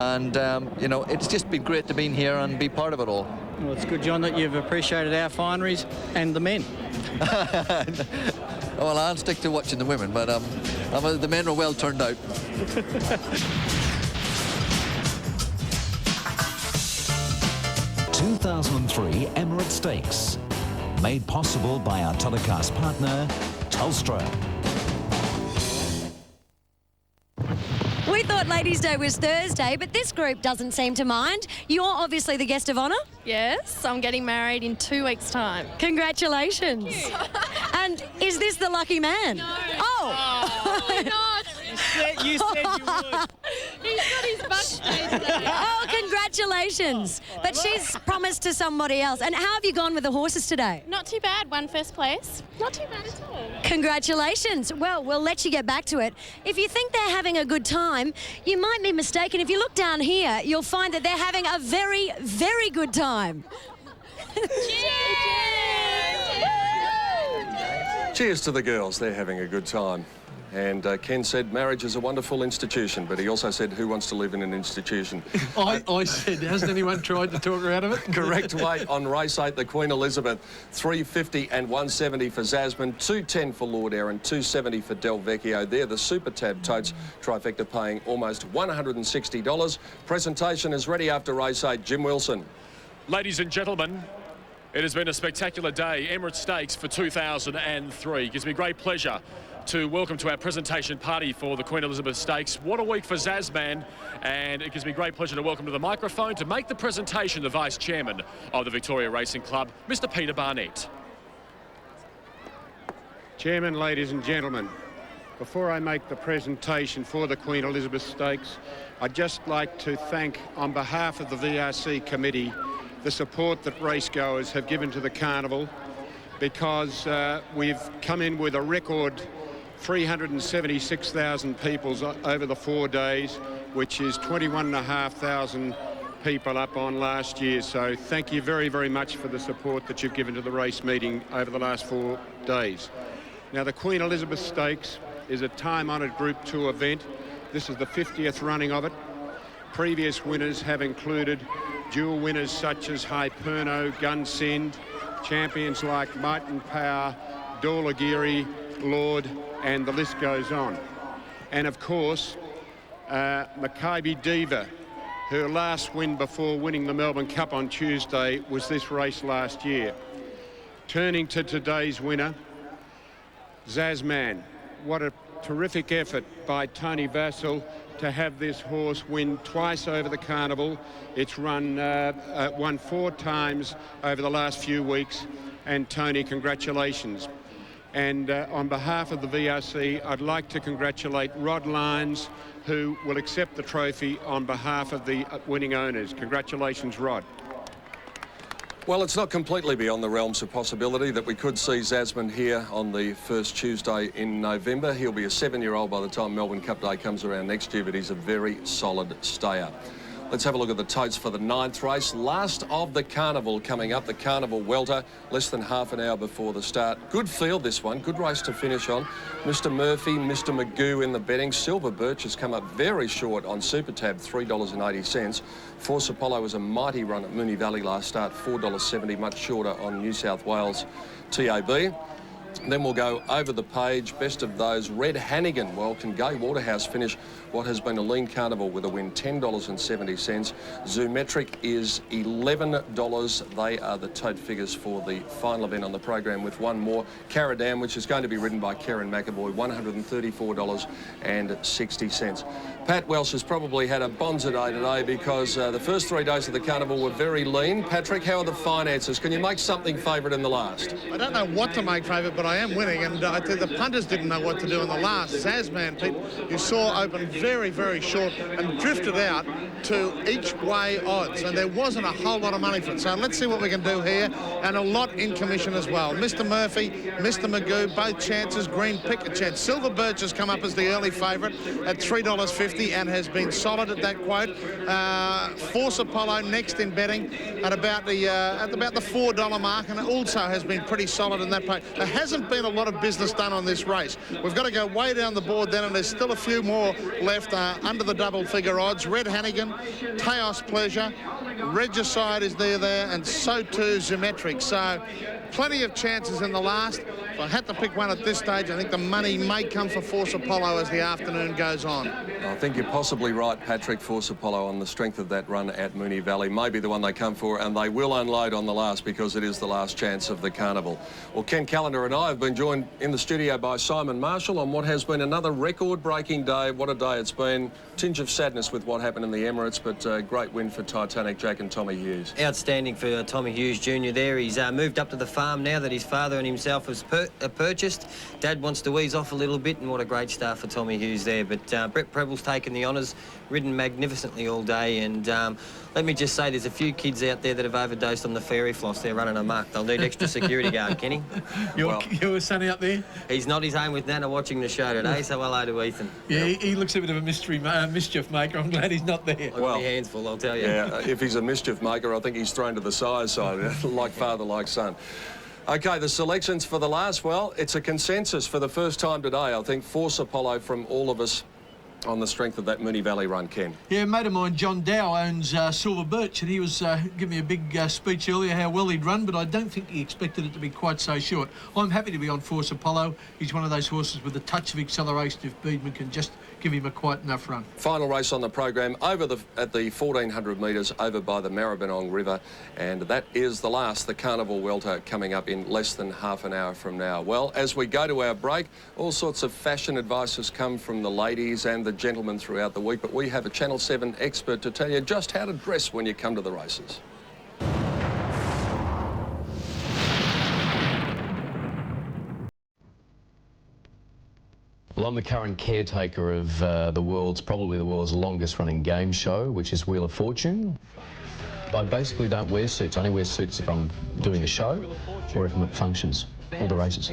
And, you know, it's just been great to be here and be part of it all. Well, it's good, John, that you've appreciated our fineries and the men. Well, I'll stick to watching the women, but the men are well turned out. 2003 Emirates Stakes, made possible by our telecast partner, Telstra. We thought Ladies' Day was Thursday, but this group doesn't seem to mind. You're obviously the guest of honour. Yes, I'm getting married in 2 weeks' time. Congratulations. And is this the lucky man? No. Oh! Not. You said you would. He's got his butt paid today. Oh, congratulations. But she's promised to somebody else. And how have you gone with the horses today? Not too bad, won first place. Not too bad at all. Congratulations. Well, we'll let you get back to it. If you think they're having a good time, you might be mistaken. If you look down here, you'll find that they're having a very, very good time. Cheers to the girls. They're having a good time. And Ken said marriage is a wonderful institution, but he also said, who wants to live in an institution? I said, hasn't anyone tried to talk her out of it? Correct weight on race 8, the Queen Elizabeth, 350 and 170 for Zasman, 210 for Lord Erin, 270 for Del Vecchio. They're the Super Tab totes, trifecta paying almost $160. Presentation is ready after race 8. Jim Wilson. Ladies and gentlemen, it has been a spectacular day. Emirates Stakes for 2003. It gives me great pleasure to welcome to our presentation party for the Queen Elizabeth Stakes. What a week for Zasman, and it gives me great pleasure to welcome to the microphone to make the presentation the Vice Chairman of the Victoria Racing Club, Mr. Peter Barnett. Chairman, ladies and gentlemen, before I make the presentation for the Queen Elizabeth Stakes, I'd just like to thank, on behalf of the VRC committee, the support that racegoers have given to the carnival, because we've come in with a record 376,000 people over the 4 days, which is 21,500 people up on last year. So thank you very, very much for the support that you've given to the race meeting over the last 4 days. Now, the Queen Elizabeth Stakes is a time-honoured Group 2 event. This is the 50th running of it. Previous winners have included dual winners such as Hyperno, Gunsynd, champions like Might and Power, Dorlagiri, Lord, and the list goes on. And of course, Maccabi Diva, her last win before winning the Melbourne Cup on Tuesday was this race last year. Turning to today's winner, Zasman. What a terrific effort by Tony Vassell to have this horse win twice over the carnival. It's won 4 times over the last few weeks, and Tony, congratulations. And on behalf of the VRC, I'd like to congratulate Rod Lyons, who will accept the trophy on behalf of the winning owners. Congratulations, Rod. Well, it's not completely beyond the realms of possibility that we could see Zasman here on the first Tuesday in November. He'll be a 7-year-old by the time Melbourne Cup Day comes around next year, but he's a very solid stayer. Let's have a look at the totes for the 9th race. Last of the carnival coming up, the Carnival Welter, less than half an hour before the start. Good field, this one. Good race to finish on. Mr. Murphy, Mr. Magoo in the betting. Silver Birch has come up very short on Super Tab, $3.80. Force Apollo was a mighty run at Moonee Valley last start, $4.70, much shorter on New South Wales TAB. Then we'll go over the page, best of those. Red Hannigan, well, can Gay Waterhouse finish what has been a lean carnival with a win, $10.70. Zoometric is $11. They are the tote figures for the final event on the program, with one more. Caradam, which is going to be ridden by Karen McAvoy, $134.60. Pat Welsh has probably had a bonza day today because the first 3 days of the carnival were very lean. Patrick, how are the finances? Can you make something favourite in the last? I don't know what to make favourite, but I am winning, and I think the punters didn't know what to do in the last. Zasman, Pete, you saw open very, very short and drifted out to each way odds, and there wasn't a whole lot of money for it. So let's see what we can do here, and a lot in commission as well. Mr. Murphy, Mr. Magoo, both chances. Green pick a chance. Silver Birch has come up as the early favourite at $3.50 and has been solid at that quote. Force Apollo next in betting at about the $4 mark, and it also has been pretty solid in that play. There hasn't been a lot of business done on this race. We've got to go way down the board then, and there's still a few more left are under the double figure odds. Red Hannigan, Teos Pleasure, Regicide is there, and so too Symmetric. So plenty of chances in the last. If I had to pick one at this stage, I think the money may come for Force Apollo as the afternoon goes on. I think you're possibly right, Patrick. Force Apollo, on the strength of that run at Moonee Valley, may be the one they come for, and they will unload on the last because it is the last chance of the carnival. Well, Ken Callender and I have been joined in the studio by Simon Marshall on what has been another record-breaking day. What a day it's been. Tinge of sadness with what happened in the Emirates, but a great win for Titanic Jack and Tommy Hughes. Outstanding for Tommy Hughes Jr. there. He's moved up to the farm now that his father and himself has purchased. Dad wants to ease off a little bit, and what a great start for Tommy Hughes there. But Brett Preble's taken the honours, ridden magnificently all day, and let me just say there's a few kids out there that have overdosed on the fairy floss. They're running amok. They'll need extra security guard, Kenny. Your son out there? He's not. He's home with Nana watching the show today, so hello to Ethan. Yeah, he looks a bit of a mischief maker. I'm glad he's not there. I've got my hands full, I'll tell you. Yeah, if he's a mischief maker, I think he's thrown to the side, like father, like son. OK, the selections for the last, well, it's a consensus for the first time today. I think Force Apollo from all of us on the strength of that Moonee Valley run, Ken. Yeah, a mate of mine, John Dow, owns Silver Birch, and he was giving me a big speech earlier how well he'd run, but I don't think he expected it to be quite so short. I'm happy to be on Force Apollo. He's one of those horses with a touch of acceleration if Beedman can just give him a quite enough run. Final race on the program at the 1400 metres over by the Maribyrnong River, and that is the last, the Carnival Welter, coming up in less than half an hour from now. Well, as we go to our break, all sorts of fashion advice has come from the ladies and the gentlemen throughout the week, but we have a Channel 7 expert to tell you just how to dress when you come to the races. Well, I'm the current caretaker of probably the world's longest running game show, which is Wheel of Fortune. I basically don't wear suits. I only wear suits if I'm doing a show or if I'm at functions or the races.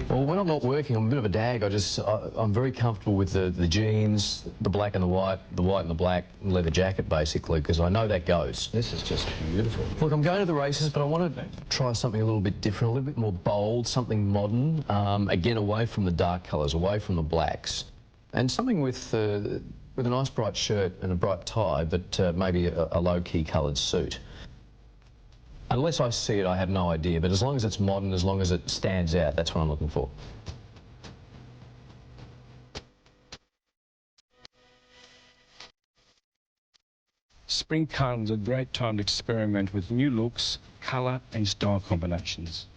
Well, when I'm not working, I'm a bit of a dag. I'm very comfortable with the jeans, the black and the white and the black leather jacket, basically, because I know that goes. This is just beautiful. Look, I'm going to the races, but I want to try something a little bit different, a little bit more bold, something modern, again, away from the dark colours, away from the blacks, and something with a nice bright shirt and a bright tie, but maybe a low-key coloured suit. Unless I see it, I have no idea, but as long as it's modern, as long as it stands out, that's what I'm looking for. Spring Carnival is a great time to experiment with new looks, colour and style combinations.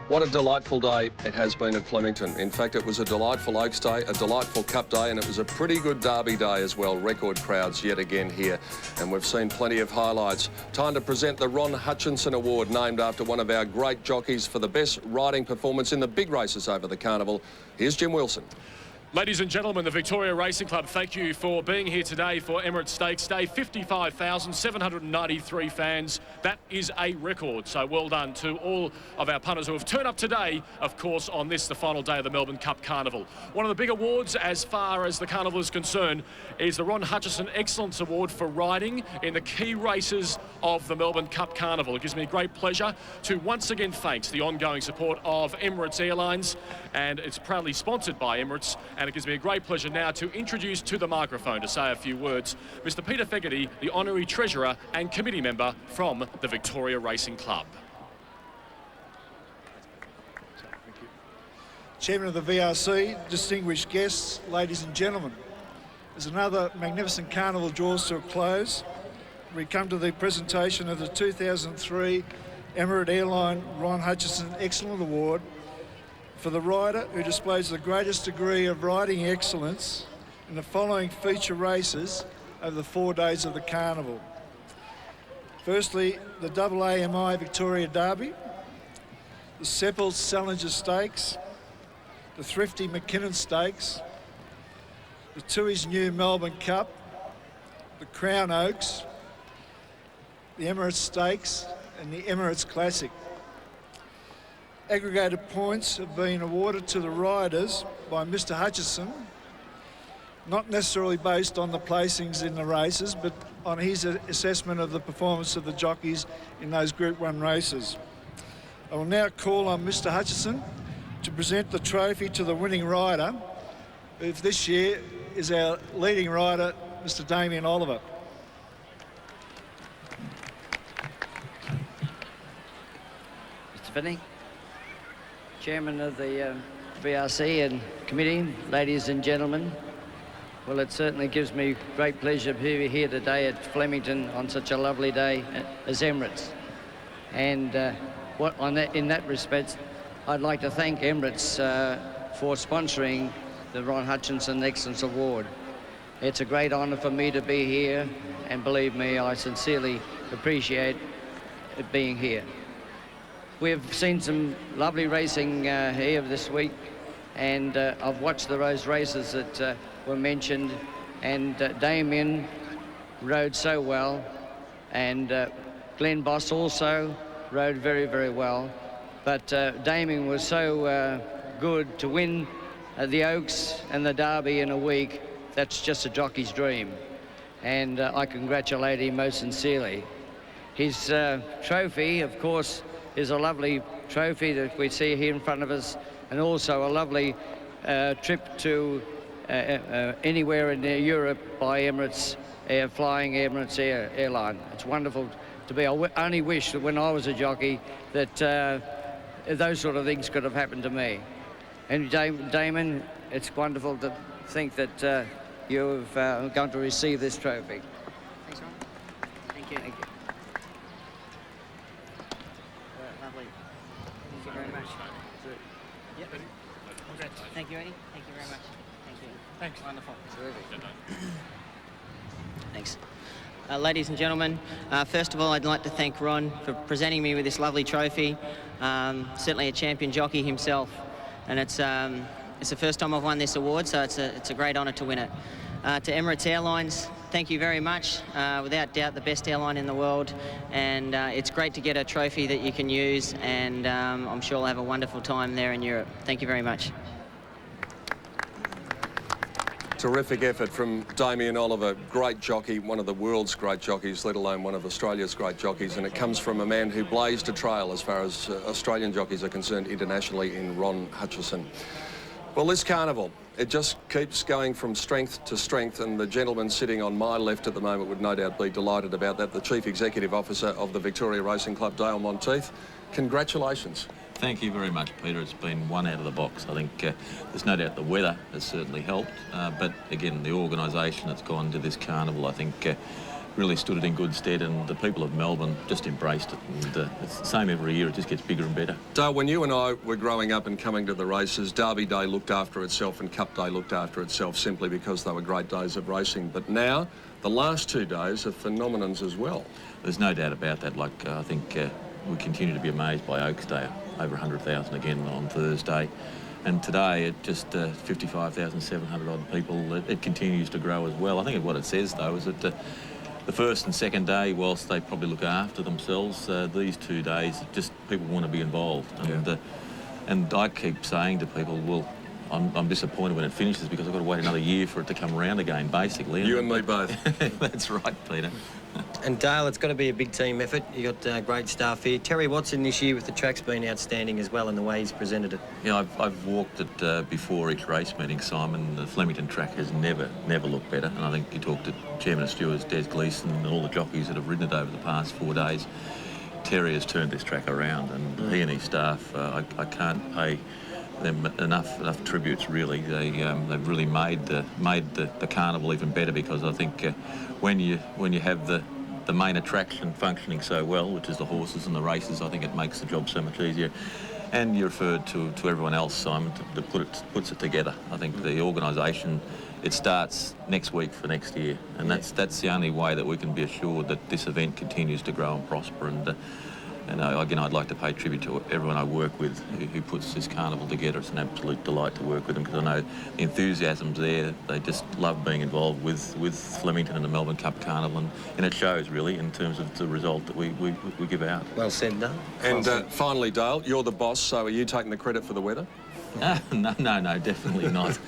What a delightful day it has been at Flemington. In fact, it was a delightful Oaks Day, a delightful Cup Day, and it was a pretty good Derby Day as well. Record crowds yet again here, and we've seen plenty of highlights. Time to present the Ron Hutchinson Award, named after one of our great jockeys for the best riding performance in the big races over the carnival. Here's Jim Wilson. Ladies and gentlemen, the Victoria Racing Club, thank you for being here today for Emirates Stakes Day. 55,793 fans. That is a record. So well done to all of our punters who have turned up today, of course, on this, the final day of the Melbourne Cup Carnival. One of the big awards as far as the carnival is concerned is the Ron Hutchinson Excellence Award for riding in the key races of the Melbourne Cup Carnival. It gives me great pleasure to once again thank the ongoing support of Emirates Airlines, and it's proudly sponsored by Emirates. And it gives me a great pleasure now to introduce to the microphone to say a few words Mr. Peter Fegerty, the Honorary Treasurer and Committee Member from the Victoria Racing Club. Chairman of the VRC, distinguished guests, ladies and gentlemen, as another magnificent carnival draws to a close, we come to the presentation of the 2003 Emirates Airline Ron Hutchinson Excellent Award for the rider who displays the greatest degree of riding excellence in the following feature races over the 4 days of the carnival. Firstly, the AAMI Victoria Derby, the Seppelt Salinger Stakes, the Thrifty McKinnon Stakes, the Tui's New Melbourne Cup, the Crown Oaks, the Emirates Stakes and the Emirates Classic. Aggregated points have been awarded to the riders by Mr. Hutchinson not necessarily based on the placings in the races, but on his assessment of the performance of the jockeys in those Group 1 races. I will now call on Mr. Hutchison to present the trophy to the winning rider, who this year is our leading rider, Mr. Damien Oliver. Mr. Finney, Chairman of the VRC and committee, ladies and gentlemen, well, it certainly gives me great pleasure to be here today at Flemington on such a lovely day as Emirates. And in that respect, I'd like to thank Emirates for sponsoring the Ron Hutchinson Excellence Award. It's a great honour for me to be here, and believe me, I sincerely appreciate it being here. We've seen some lovely racing here this week, and I've watched those races that were mentioned, and Damien rode so well, and Glenn Boss also rode very, very well. But Damien was so good to win the Oaks and the Derby in a week. That's just a jockey's dream, and I congratulate him most sincerely. His trophy, of course, is a lovely trophy that we see here in front of us, and also a lovely trip to anywhere in Europe by Emirates, flying Emirates airline. It's wonderful to be. I only wish that when I was a jockey that those sort of things could have happened to me. And Damon, it's wonderful to think that you've going to receive this trophy. Thanks, Ron. Thank you. Thank you. Lovely. Thank you very much. Yep. Thank you, Eddie. Thank you very much. Thank you. Thanks. Wonderful. Terrific. Thanks. Ladies and gentlemen, first of all, I'd like to thank Ron for presenting me with this lovely trophy. Certainly a champion jockey himself, and it's the first time I've won this award, so it's a great honour to win it. To Emirates Airlines, thank you very much. Without doubt, the best airline in the world, and it's great to get a trophy that you can use, and I'm sure I'll have a wonderful time there in Europe. Thank you very much. Terrific effort from Damien Oliver, great jockey, one of the world's great jockeys, let alone one of Australia's great jockeys, and it comes from a man who blazed a trail as far as Australian jockeys are concerned internationally in Ron Hutchison. Well, this carnival, it just keeps going from strength to strength, and the gentleman sitting on my left at the moment would no doubt be delighted about that, the Chief Executive Officer of the Victoria Racing Club, Dale Monteith. Congratulations. Thank you very much, Peter. It's been one out of the box. I think there's no doubt the weather has certainly helped, but again, the organisation that's gone to this carnival, I think, really stood it in good stead, and the people of Melbourne just embraced it. And it's the same every year, it just gets bigger and better. Dale, when you and I were growing up and coming to the races, Derby Day looked after itself and Cup Day looked after itself simply because they were great days of racing. But now, the last 2 days are phenomenons as well. There's no doubt about that. Like, I think we continue to be amazed by Oaks Day, over 100,000 again on Thursday. And today, it just 55,700 odd people. It continues to grow as well. I think what it says, though, is that the first and second day, whilst they probably look after themselves, these 2 days, just people want to be involved. And I keep saying to people, well, I'm disappointed when it finishes because I've got to wait another year for it to come around again, basically. You and me both. That's right, Peter. And Dale, it's got to be a big team effort. You've got great staff here. Terry Watson this year with the track's been outstanding as well in the way he's presented it. Yeah, I've walked it before each race meeting, Simon. The Flemington track has never looked better. And I think you talked to Chairman of Stewards, Des Gleeson, and all the jockeys that have ridden it over the past 4 days. Terry has turned this track around, and he and his staff, I can't pay them enough tributes, really. They've really made the carnival even better, because I think when you have the main attraction functioning so well, which is the horses and the races, I think it makes the job so much easier. And you referred to everyone else, Simon, that puts it together. I think the organisation, it starts next week for next year, and that's the only way that we can be assured that this event continues to grow and prosper. And And again, I'd like to pay tribute to everyone I work with who puts this carnival together. It's an absolute delight to work with them because I know the enthusiasm's there. They just love being involved with Flemington and the Melbourne Cup Carnival, and it shows really in terms of the result that we give out. Well said, Dale. And finally, Dale, you're the boss, so are you taking the credit for the weather? No, definitely not.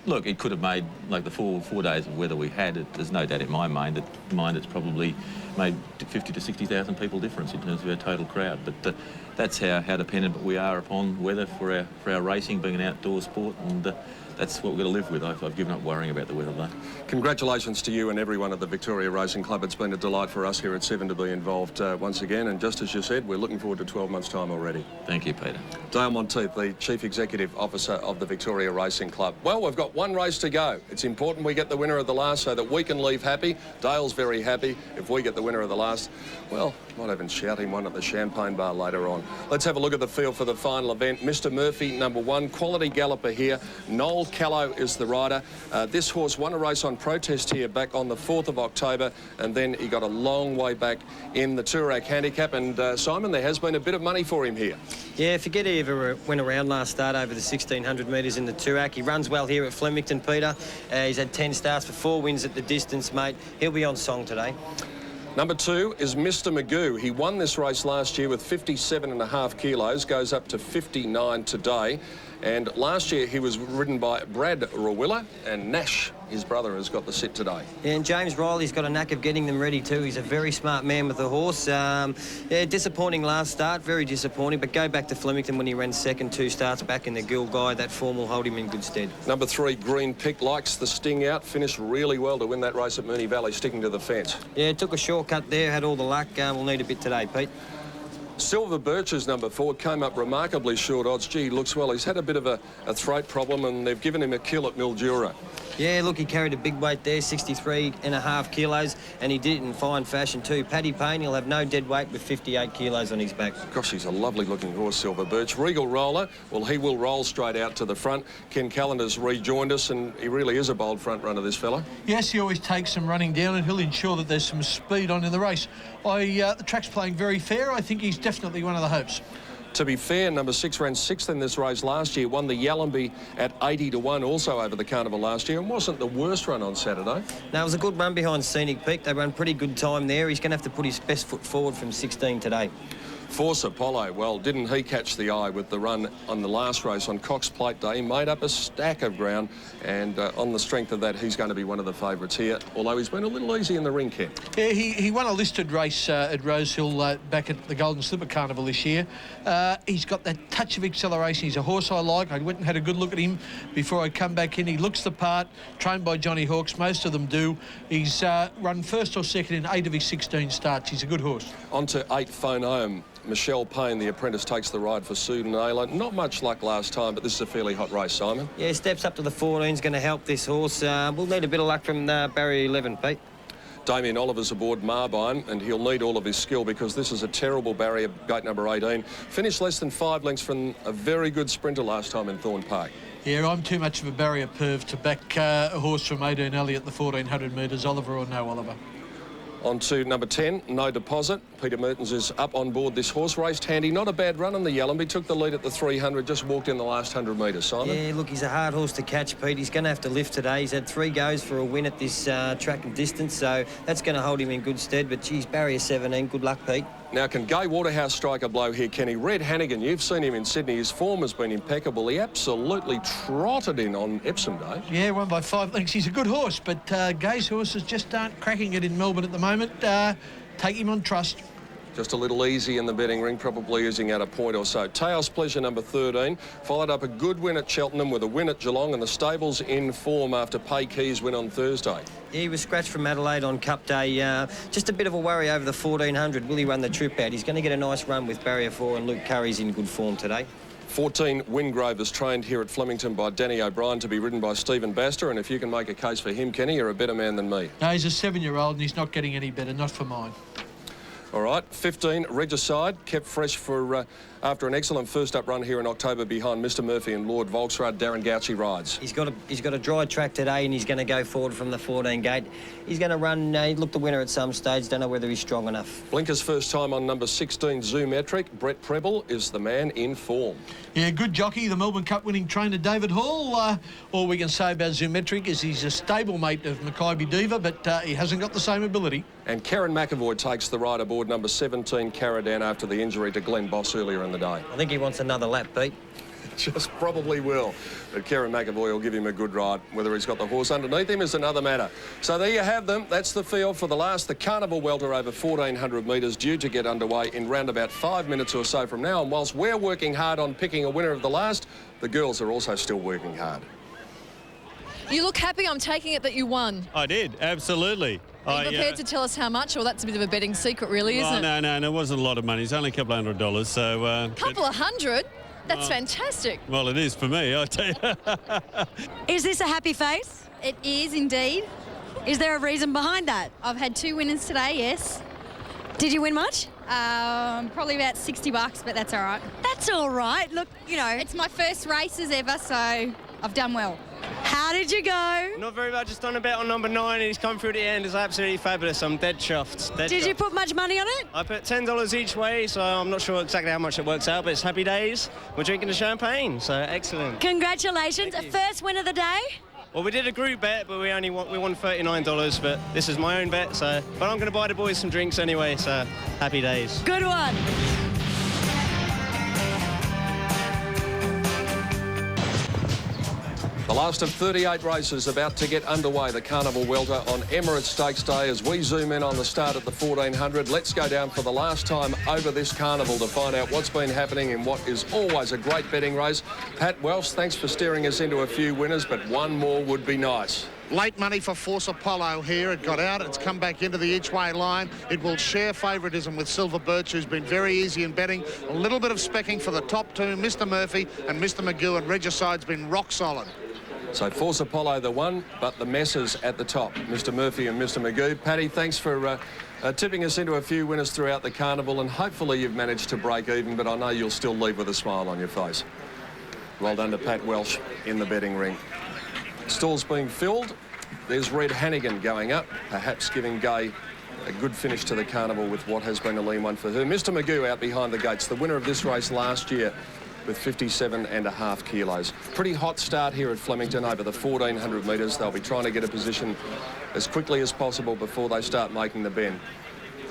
Look, it could have made, like the four days of weather we had, there's no doubt in my mind it's probably made 50 to 60,000 people difference in terms of our total crowd. But that's how dependent we are upon weather for our racing, being an outdoor sport, and that's what we've got to live with. I've given up worrying about the weather, though. Congratulations to you and everyone at the Victoria Racing Club. It's been a delight for us here at Seven to be involved once again, and just as you said, we're looking forward to 12 months' time already. Thank you, Peter. Dale Monteith, the Chief Executive Officer of the Victoria Racing Club. Well, we've got one race to go. It's important we get the winner of the last so that we can leave happy. Dale's very happy. If we get the winner of the last, well, might even shout him one at the Champagne Bar later on. Let's have a look at the field for the final event. Mr. Murphy, number 1, quality galloper here. Noel Callow is the rider. This horse won a race on protest here back on the 4th of October, and then he got a long way back in the Toorak Handicap. And Simon, there has been a bit of money for him here. Yeah, forget he ever went around last start over the 1,600 metres in the Toorak. He runs well here at Flemington, Peter. He's had 10 starts for 4 wins at the distance, mate. He'll be on song today. Number 2 is Mr. Magoo. He won this race last year with 57.5 kilos, goes up to 59 today. And last year he was ridden by Brad Rawiller, and Nash, his brother, has got the sit today. Yeah, and James Riley's got a knack of getting them ready too. He's a very smart man with the horse. Yeah, disappointing last start, very disappointing, but go back to Flemington when he ran second 2 starts back in the Gill Guy. That form will hold him in good stead. Number 3, Green Pick, likes the sting out, finished really well to win that race at Moonee Valley, sticking to the fence. Yeah, took a shortcut there, had all the luck. We'll need a bit today, Pete. Silver Birch is number 4, came up remarkably short odds. Gee, he looks well. He's had a bit of a throat problem, and they've given him a kill at Mildura. Yeah, look, he carried a big weight there, 63.5 kilos, and he did it in fine fashion too. Paddy Payne, he'll have no dead weight with 58 kilos on his back. Gosh, he's a lovely-looking horse, Silver Birch. Regal Roller, well, he will roll straight out to the front. Ken Callender's rejoined us, and he really is a bold front runner, this fella. Yes, he always takes some running down, and he'll ensure that there's some speed on in the race. The track's playing very fair. I think he's definitely one of the hopes. To be fair, number 6 ran 6th in this race last year, won the Yallumby at 80 to 1 also over the carnival last year, and wasn't the worst run on Saturday. No, it was a good run behind Scenic Peak. They ran pretty good time there. He's going to have to put his best foot forward from 16 today. Force Apollo, well, didn't he catch the eye with the run on the last race on Cox Plate Day? He made up a stack of ground, and on the strength of that, he's going to be one of the favourites here, although he's been a little easy in the ring, Ken. Yeah, he won a listed race at Rosehill back at the Golden Slipper Carnival this year. He's got that touch of acceleration. He's a horse I like. I went and had a good look at him before I come back in. He looks the part, trained by Johnny Hawkes. Most of them do. He's run first or second in 8 of his 16 starts. He's a good horse. On to 8, Phone Home. Michelle Payne, the apprentice, takes the ride for Sue Naylor. Not much luck last time, but this is a fairly hot race, Simon. Yeah, steps up to the 14's going to help this horse. We'll need a bit of luck from barrier 11, Pete. Damien Oliver's aboard Marbine, and he'll need all of his skill because this is a terrible barrier, gate number 18. Finished less than 5 lengths from a very good sprinter last time in Thorne Park. Yeah, I'm too much of a barrier perv to back a horse from Aideen Alley at the 1,400 metres, Oliver or no Oliver. On to number 10, No Deposit. Peter Mertens is up on board this horse. Raced handy. Not a bad run on the Yallumby. Took the lead at the 300. Just walked in the last 100 metres, Simon. Yeah, look, he's a hard horse to catch, Pete. He's going to have to lift today. He's had 3 goes for a win at this track and distance, so that's going to hold him in good stead. But, geez, barrier 17. Good luck, Pete. Now, can Gai Waterhouse strike a blow here, Kenny? Red Hannigan, you've seen him in Sydney. His form has been impeccable. He absolutely trotted in on Epsom Day. Yeah, won by 5 lengths. He's a good horse, but Gai's horses just aren't cracking it in Melbourne at the moment. Take him on trust. Just a little easy in the betting ring, probably using out a point or so. Taos Pleasure, number 13, followed up a good win at Cheltenham with a win at Geelong, and the stable's in form after Pay Keys win on Thursday. Yeah, he was scratched from Adelaide on Cup Day. Just a bit of a worry over the 1,400. Will he run the trip out? He's going to get a nice run with barrier 4, and Luke Curry's in good form today. 14, Wingrove is trained here at Flemington by Danny O'Brien to be ridden by Stephen Baster, and if you can make a case for him, Kenny, you're a better man than me. No, he's a 7-year-old and he's not getting any better, not for mine. All right, 15, Regicide, kept fresh for after an excellent first-up run here in October behind Mr Murphy and Lord Volksrad. Darren Gauci rides. He's got a dry track today, and he's going to go forward from the 14 gate. He's going to run, look the winner at some stage. Don't know whether he's strong enough. Blinker's first time on number 16, Zoometric. Brett Preble is the man in form. Yeah, good jockey, the Melbourne Cup winning trainer David Hall. All we can say about Zoometric is he's a stablemate of Mackay Diva, but he hasn't got the same ability. And Karen McAvoy takes the ride aboard number 17, Caradan, after the injury to Glenn Boss earlier in the day. I think he wants another lap, Pete. Just probably will. But Karen McAvoy will give him a good ride. Whether he's got the horse underneath him is another matter. So there you have them. That's the field for the last. The Carnival Welter over 1,400 metres due to get underway in round about 5 minutes or so from now. And whilst we're working hard on picking a winner of the last, the girls are also still working hard. You look happy. I'm taking it that you won. I did, absolutely. Are you prepared to tell us how much? Or that's a bit of a betting secret, really, isn't it? No, it wasn't a lot of money. It's only a couple $100. So, couple of hundred? That's fantastic. Well, it is for me, I tell you. Is this a happy face? It is indeed. Is there a reason behind that? I've had 2 winners today, yes. Did you win much? Probably about $60, but that's all right. That's all right. Look, you know. It's my first races ever, so I've done well. How did you go? Not very much. Just done a bet on number 9 and he's come through the end. It's absolutely fabulous. I'm dead chuffed. Did you put much money on it? I put $10 each way, so I'm not sure exactly how much it works out, but it's happy days. We're drinking the champagne, so excellent. Congratulations. A first win of the day? Well, we did a group bet, but we won $39, but this is my own bet, so... But I'm going to buy the boys some drinks anyway, so happy days. Good one. The last of 38 races about to get underway. The Carnival Welter on Emirates Stakes Day as we zoom in on the start at the 1400. Let's go down for the last time over this carnival to find out what's been happening in what is always a great betting race. Pat Welsh, thanks for steering us into a few winners, but one more would be nice. Late money for Force Apollo here. It got out. It's come back into the each-way line. It will share favouritism with Silver Birch, who's been very easy in betting. A little bit of specking for the top two, Mr Murphy and Mr Magoo, and Regicide's been rock solid. So Force Apollo the one, but the messes at the top, Mr Murphy and Mr Magoo. Paddy, thanks for tipping us into a few winners throughout the carnival, and hopefully you've managed to break even, but I know you'll still leave with a smile on your face. Well done to Pat Welsh in the betting ring. Stalls being filled. There's Red Hannigan going up, perhaps giving Gay a good finish to the carnival with what has been a lean one for her. Mr Magoo out behind the gates, the winner of this race last year with 57.5 kilos. Pretty hot start here at Flemington over the 1,400 metres. They'll be trying to get a position as quickly as possible before they start making the bend.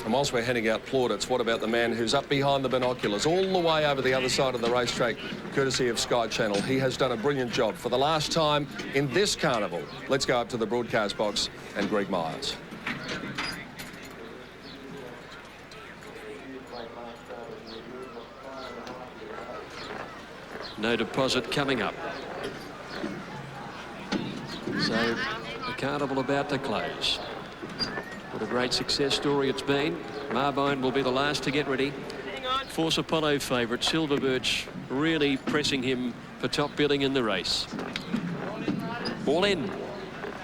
And whilst we're handing out plaudits, what about the man who's up behind the binoculars all the way over the other side of the racetrack, courtesy of Sky Channel? He has done a brilliant job for the last time in this carnival. Let's go up to the broadcast box and Greg Myers. No deposit coming up. So the carnival about to close. What a great success story it's been. Marbine will be the last to get ready. Force Apollo favourite, Silver Birch really pressing him for top billing in the race. All in.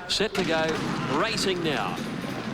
Set to go. Racing now.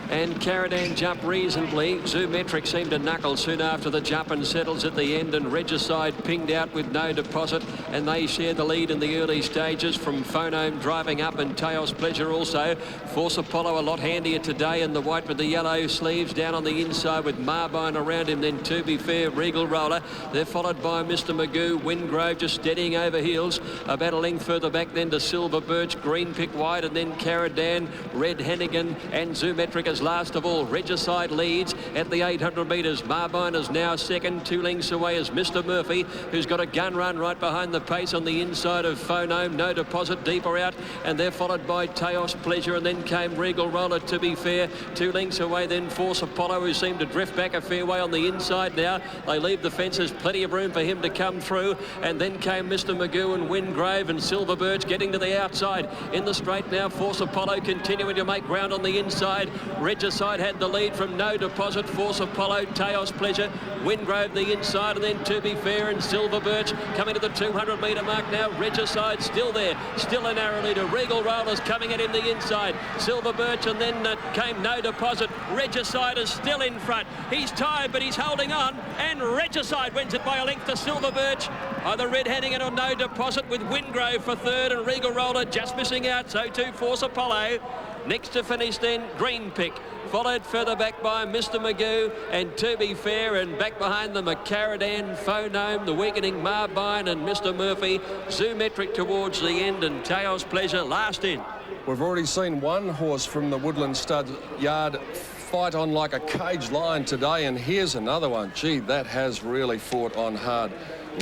And Caradan jumped reasonably. Zoometric seemed to knuckle soon after the jump and settles at the end, and Regicide pinged out with no deposit, and they share the lead in the early stages from Phonome driving up and Taos Pleasure also. Force Apollo a lot handier today in the white with the yellow sleeves down on the inside with Marbine around him. Then To Be Fair, Regal Roller. They're followed by Mr Magoo, Wingrove just steadying over heels. About a length further back then to Silver Birch, Green Pick Wide, and then Caradan, Red Hannigan and Zoometric as last of all. Regicide leads at the 800 metres. Marbine is now second. 2 lengths away is Mr Murphy, who's got a gun run right behind the pace on the inside of Phonome. No deposit deeper out, and they're followed by Taos Pleasure, and then came Regal Roller, To Be Fair. 2 lengths away then Force Apollo, who seemed to drift back a fair way on the inside now. They leave the fences, plenty of room for him to come through, and then came Mr Magoo and Wingrove and Silver Birch getting to the outside. In the straight now, Force Apollo continuing to make ground on the inside. Regicide had the lead from No Deposit, Force Apollo, Teos Pleasure, Wingrove the inside, and then To Be Fair and Silver Birch coming to the 200 metre mark now. Regicide still there, still a narrow leader. Regal Rollers coming in the inside. Silver Birch, and then came No Deposit. Regicide is still in front. He's tired, but he's holding on, and Regicide wins it by a length to Silver Birch. Either Red Hannigan or No Deposit, with Wingrove for third and Regal Roller just missing out. So too Force Apollo. Next to finish then Green Pick, followed further back by Mr Magoo and To Be Fair, and back behind them Macaradan, Phonome, the weakening Marbine and Mr Murphy. Zoometric towards the end, and Teos Pleasure last in. We've already seen one horse from the Woodland Stud yard fight on like a caged lion today, and here's another one. Gee, that has really fought on hard.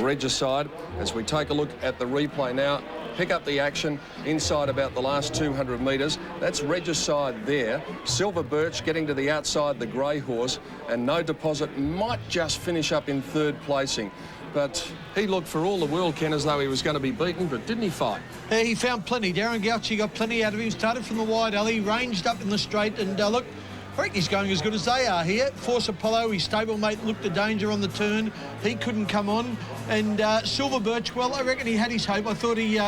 Regicide, as we take a look at the replay now, pick up the action inside about the last 200 metres. That's Regicide there. Silver Birch getting to the outside, the grey horse, and No Deposit might just finish up in third placing. But he looked for all the world, Ken, as though he was going to be beaten, but didn't he fight? He found plenty. Darren Gauci got plenty out of him. Started from the wide alley, ranged up in the straight, and look, I reckon he's going as good as they are here. Force Apollo, his stablemate, looked the danger on the turn. He couldn't come on. And Silver Birch, well, I reckon he had his hope. I thought he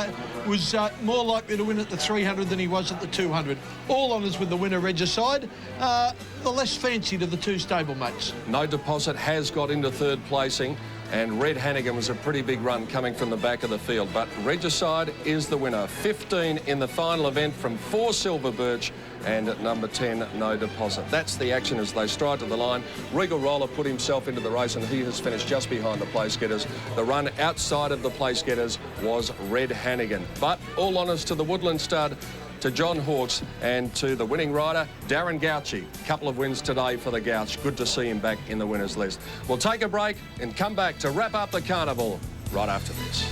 was more likely to win at the 300 than he was at the 200. All honours with the winner, Regicide. The less fancy to the two stablemates. No Deposit has got into third placing, and Red Hannigan was a pretty big run coming from the back of the field. But Regicide is the winner. 15 in the final event from 4 Silver Birch, and at number 10, No Deposit. That's the action as they stride to the line. Regal Roller put himself into the race, and he has finished just behind the place getters. The run outside of the place getters was Red Hannigan. But all honours to the Woodland Stud, to John Hawkes, and to the winning rider, Darren Gauci. Couple of wins today for the Gouch. Good to see him back in the winners list. We'll take a break and come back to wrap up the carnival right after this.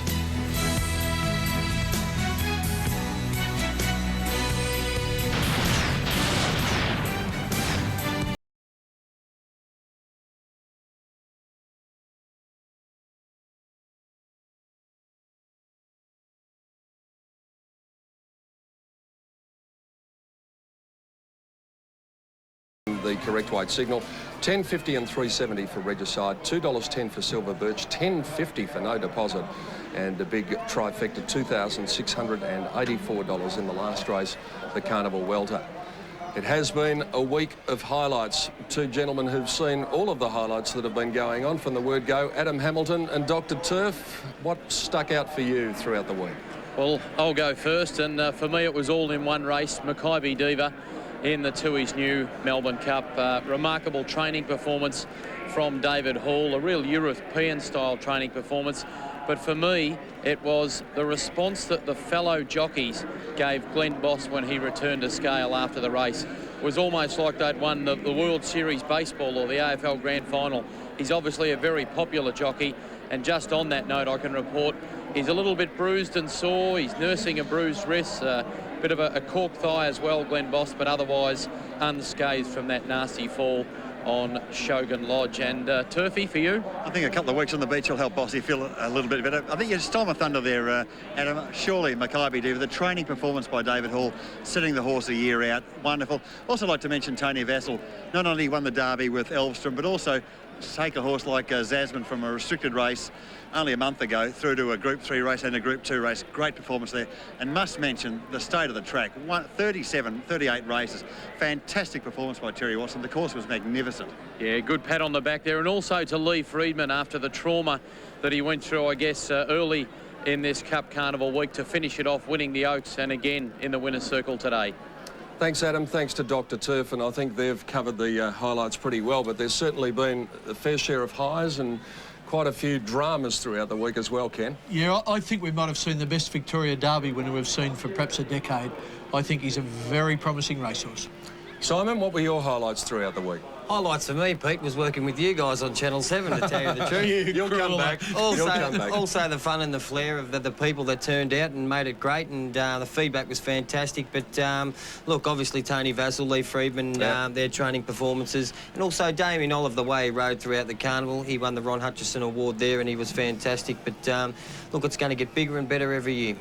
The correct weight signal, $10.50 and $3.70 for Regicide, $2.10 for Silver Birch, $10.50 for No Deposit, and a big trifecta, $2,684 in the last race, the Carnival Welter. It has been a week of highlights. Two gentlemen who've seen all of the highlights that have been going on from the word go, Adam Hamilton and Dr. Turf. What stuck out for you throughout the week? Well, I'll go first, and for me it was all in one race, Mackay Diva in the Tui's new Melbourne Cup. Remarkable training performance from David Hall, a real European-style training performance. But for me, it was the response that the fellow jockeys gave Glenn Boss when he returned to scale after the race. It was almost like they'd won the World Series baseball or the AFL Grand Final. He's obviously a very popular jockey, and just on that note, I can report he's a little bit bruised and sore. He's nursing a bruised wrist, bit of a cork thigh as well, Glenn Boss, but otherwise unscathed from that nasty fall on Shogun Lodge. And Turfy, for you? I think a couple of weeks on the beach will help Bossy feel a little bit better. I think you stole my thunder there, Adam. Surely Mackay Diva, the training performance by David Hall, setting the horse a year out, wonderful. Also like to mention Tony Vassell, not only won the Derby with Elvstrom, but also take a horse like Zasman from a restricted race only a month ago through to a Group 3 race and a Group 2 race. Great performance there. And must mention the state of the track. 38 races. Fantastic performance by Terry Watson. The course was magnificent. Yeah, good pat on the back there. And also to Lee Friedman after the trauma that he went through, I guess, early in this Cup Carnival week to finish it off, winning the Oaks and again in the winner's circle today. Thanks, Adam. Thanks to Dr. Turf, and I think they've covered the highlights pretty well, but there's certainly been a fair share of highs and quite a few dramas throughout the week as well, Ken. Yeah, I think we might have seen the best Victoria Derby winner we've seen for perhaps a decade. I think he's a very promising racehorse. Simon, what were your highlights throughout the week? Highlights for me, Pete, was working with you guys on Channel 7, to tell you the truth. You'll come back. Also the fun and the flair of the people that turned out and made it great, and the feedback was fantastic. But look, obviously Tony Vassell, Lee Friedman, their training performances, and also Damien Olive, the way he rode throughout the carnival. He won the Ron Hutchison Award there, and he was fantastic. But look, it's going to get bigger and better every year.